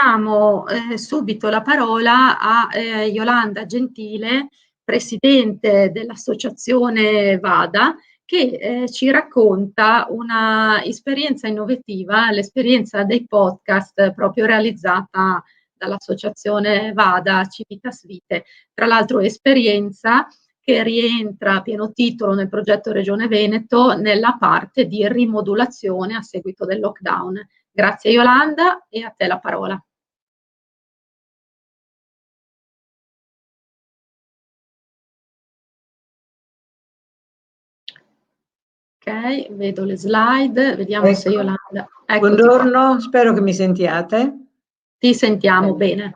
diamo subito la parola a Yolanda Gentile, presidente dell'associazione VADA, che ci racconta una esperienza innovativa, l'esperienza dei podcast proprio realizzata dall'associazione VADA Civitas Vitae. Tra l'altro esperienza che rientra a pieno titolo nel progetto Regione Veneto nella parte di rimodulazione a seguito del lockdown. Grazie Yolanda e a te la parola. Ok, vedo le slide, vediamo se Yolanda... Buongiorno, spero che mi sentiate. Ti sentiamo bene.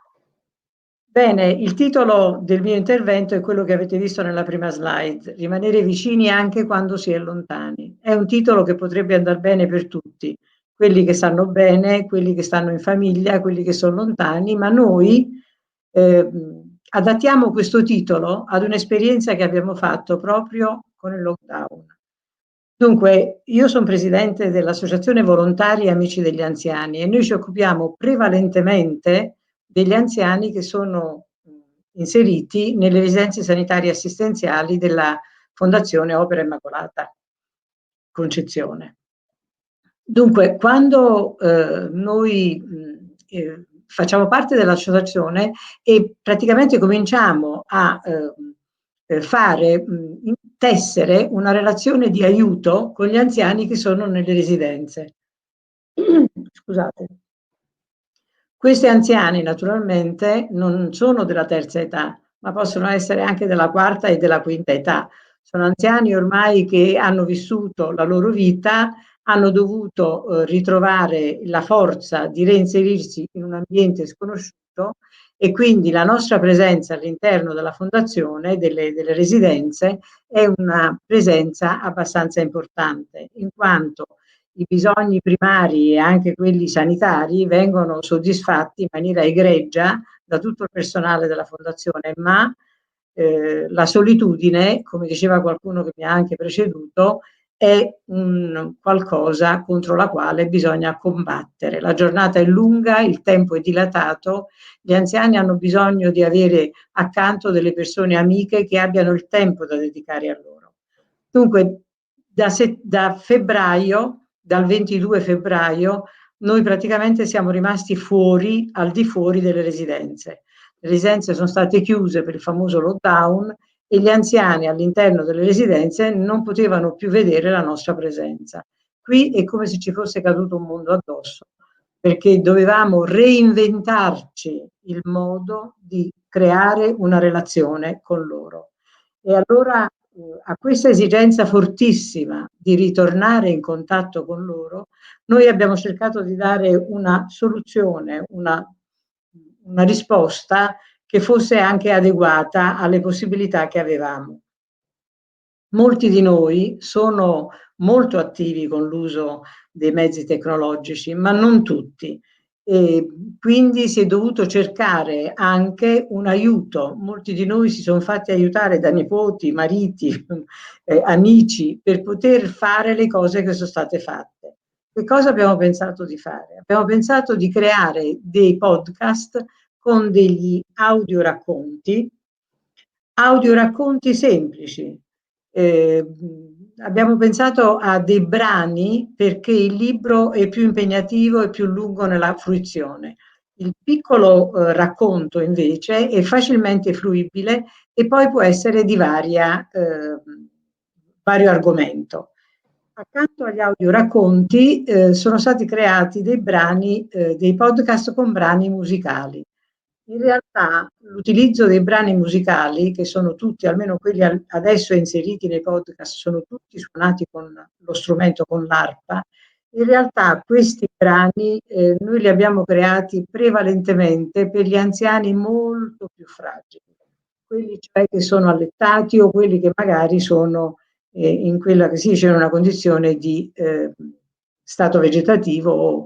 Bene, il titolo del mio intervento è quello che avete visto nella prima slide, rimanere vicini anche quando si è lontani. È un titolo che potrebbe andare bene per tutti, quelli che stanno bene, quelli che stanno in famiglia, quelli che sono lontani, ma noi adattiamo questo titolo ad un'esperienza che abbiamo fatto proprio con il lockdown. Dunque, io sono presidente dell'Associazione Volontari Amici degli Anziani e noi ci occupiamo prevalentemente degli anziani che sono inseriti nelle residenze sanitarie assistenziali della Fondazione Opera Immacolata Concezione. Dunque, quando noi facciamo parte dell'associazione e praticamente cominciamo a fare, tessere una relazione di aiuto con gli anziani che sono nelle residenze. Scusate. Questi anziani naturalmente non sono della terza età, ma possono essere anche della quarta e della quinta età. Sono anziani ormai che hanno vissuto la loro vita, hanno dovuto ritrovare la forza di reinserirsi in un ambiente sconosciuto e quindi la nostra presenza all'interno della fondazione, delle residenze, è una presenza abbastanza importante, in quanto i bisogni primari e anche quelli sanitari vengono soddisfatti in maniera egregia da tutto il personale della fondazione, ma la solitudine, come diceva qualcuno che mi ha anche preceduto, è un qualcosa contro la quale bisogna combattere. La giornata è lunga, il tempo è dilatato, gli anziani hanno bisogno di avere accanto delle persone amiche che abbiano il tempo da dedicare a loro. Dunque, da febbraio, dal 22 febbraio, noi praticamente siamo rimasti fuori, al di fuori delle residenze. Le residenze sono state chiuse per il famoso lockdown e gli anziani all'interno delle residenze non potevano più vedere la nostra presenza. Qui è come se ci fosse caduto un mondo addosso, perché dovevamo reinventarci il modo di creare una relazione con loro. E allora a questa esigenza fortissima di ritornare in contatto con loro, noi abbiamo cercato di dare una soluzione, una risposta che fosse anche adeguata alle possibilità che avevamo. Molti di noi sono molto attivi con l'uso dei mezzi tecnologici, ma non tutti. E quindi si è dovuto cercare anche un aiuto. Molti di noi si sono fatti aiutare da nipoti, mariti, amici per poter fare le cose che sono state fatte. Che cosa abbiamo pensato di fare? Abbiamo pensato di creare dei podcast con degli audioracconti semplici. Abbiamo pensato a dei brani perché il libro è più impegnativo e più lungo nella fruizione. Il piccolo racconto invece è facilmente fruibile e poi può essere di vario argomento. Accanto agli audioracconti sono stati creati dei brani, dei podcast con brani musicali. In realtà l'utilizzo dei brani musicali, che sono tutti, almeno quelli adesso inseriti nei podcast, sono tutti suonati con lo strumento, con l'arpa. In realtà questi brani noi li abbiamo creati prevalentemente per gli anziani molto più fragili, quelli cioè che sono allettati o quelli che magari sono in quella che si dice in una condizione di stato vegetativo o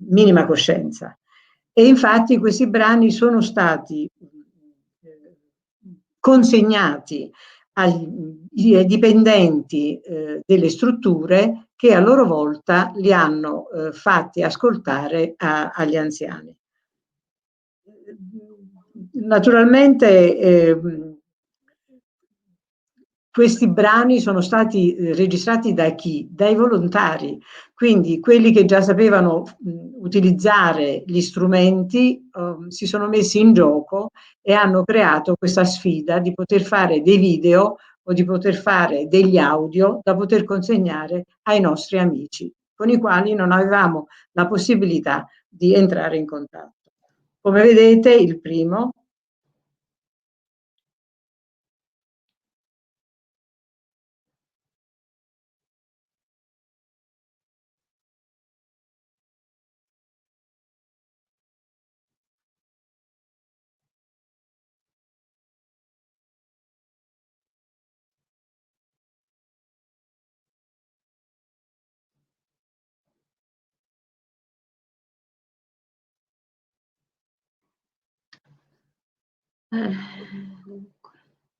minima coscienza. E infatti questi brani sono stati consegnati ai dipendenti delle strutture che a loro volta li hanno fatti ascoltare agli anziani. naturalmente questi brani sono stati registrati da chi? Dai volontari, quindi quelli che già sapevano utilizzare gli strumenti si sono messi in gioco e hanno creato questa sfida di poter fare dei video o di poter fare degli audio da poter consegnare ai nostri amici, con i quali non avevamo la possibilità di entrare in contatto. Come vedete, il primo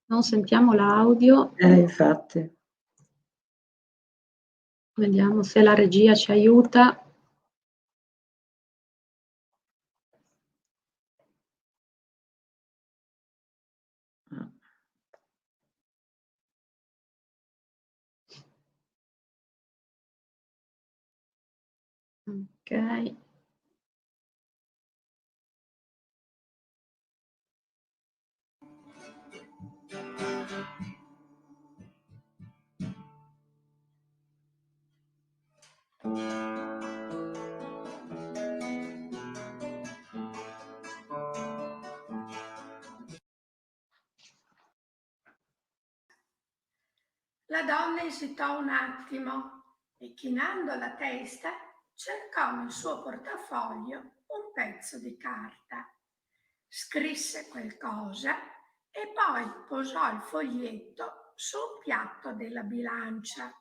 Non sentiamo l'audio. infatti. Vediamo se la regia ci aiuta. Ok. La donna esitò un attimo e, chinando la testa, cercò nel suo portafoglio un pezzo di carta. Scrisse qualcosa e poi posò il foglietto su un piatto della bilancia.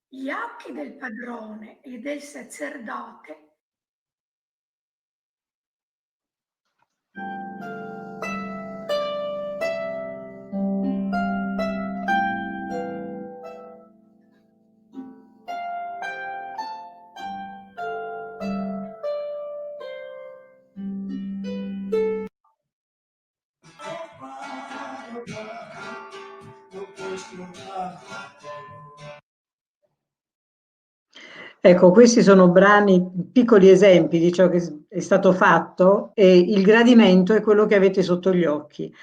Gli occhi del padrone e del sacerdote Ecco, questi sono brani, piccoli esempi di ciò che è stato fatto e il gradimento è quello che avete sotto gli occhi.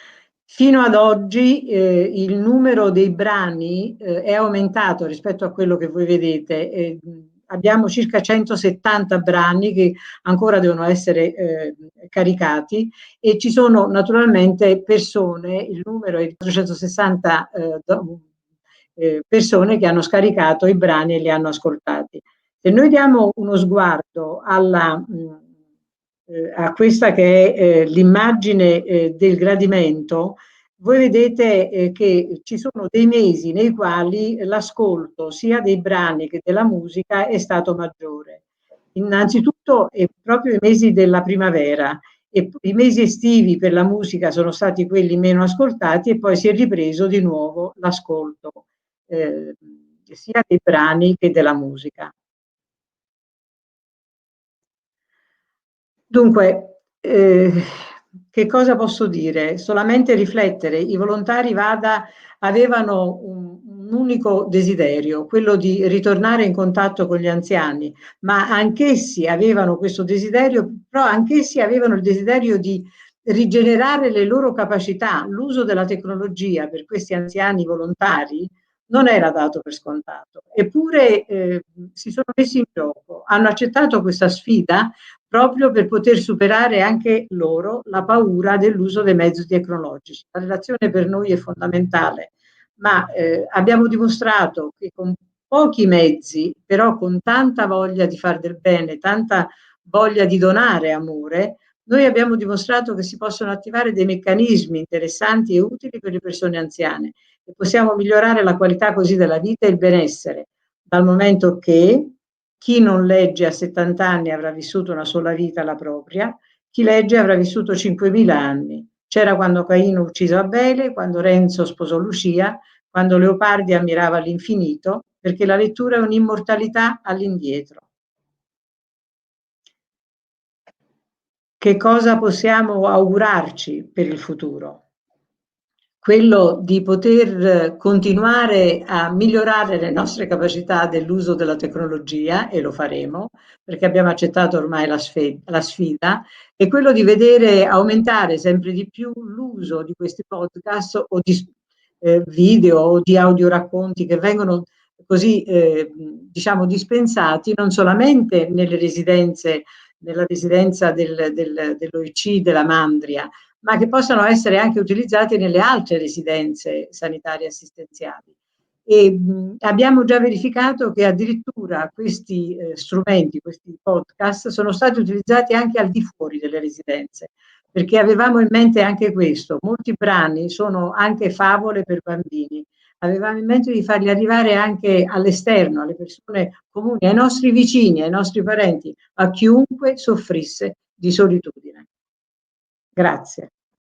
Fino ad oggi il numero dei brani è aumentato rispetto a quello che voi vedete. Abbiamo circa 170 brani che ancora devono essere caricati e ci sono naturalmente persone, il numero è di 460 persone che hanno scaricato i brani e li hanno ascoltati. Se noi diamo uno sguardo a questa che è l'immagine del gradimento, voi vedete che ci sono dei mesi nei quali l'ascolto sia dei brani che della musica è stato maggiore. Innanzitutto è proprio i mesi della primavera e i mesi estivi per la musica sono stati quelli meno ascoltati e poi si è ripreso di nuovo l'ascolto sia dei brani che della musica. Dunque, che cosa posso dire? Solamente riflettere. I volontari VADA avevano un unico desiderio, quello di ritornare in contatto con gli anziani, ma anch'essi avevano questo desiderio, però anch'essi avevano il desiderio di rigenerare le loro capacità. L'uso della tecnologia per questi anziani volontari non era dato per scontato, eppure si sono messi in gioco, hanno accettato questa sfida proprio per poter superare anche loro la paura dell'uso dei mezzi tecnologici. La relazione per noi è fondamentale, ma abbiamo dimostrato che con pochi mezzi, però con tanta voglia di fare del bene, tanta voglia di donare amore, noi abbiamo dimostrato che si possono attivare dei meccanismi interessanti e utili per le persone anziane e possiamo migliorare la qualità così della vita e il benessere, dal momento che chi non legge a 70 anni avrà vissuto una sola vita, la propria, chi legge avrà vissuto 5.000 anni. C'era quando Caino ucciso Abele, quando Renzo sposò Lucia, quando Leopardi ammirava l'infinito, perché la lettura è un'immortalità all'indietro. che cosa possiamo augurarci per il futuro? Quello di poter continuare a migliorare le nostre capacità dell'uso della tecnologia, e lo faremo, perché abbiamo accettato ormai la sfida, e quello di vedere aumentare sempre di più l'uso di questi podcast o di video o di audioracconti che vengono così diciamo dispensati non solamente nelle residenze, nella residenza dell'OIC della Mandria, ma che possano essere anche utilizzati nelle altre residenze sanitarie assistenziali. E abbiamo già verificato che addirittura questi strumenti, questi podcast, sono stati utilizzati anche al di fuori delle residenze, perché avevamo in mente anche questo. Molti brani sono anche favole per bambini. Avevamo in mente di farli arrivare anche all'esterno, alle persone comuni, ai nostri vicini, ai nostri parenti, a chiunque soffrisse di solitudine. Grazie.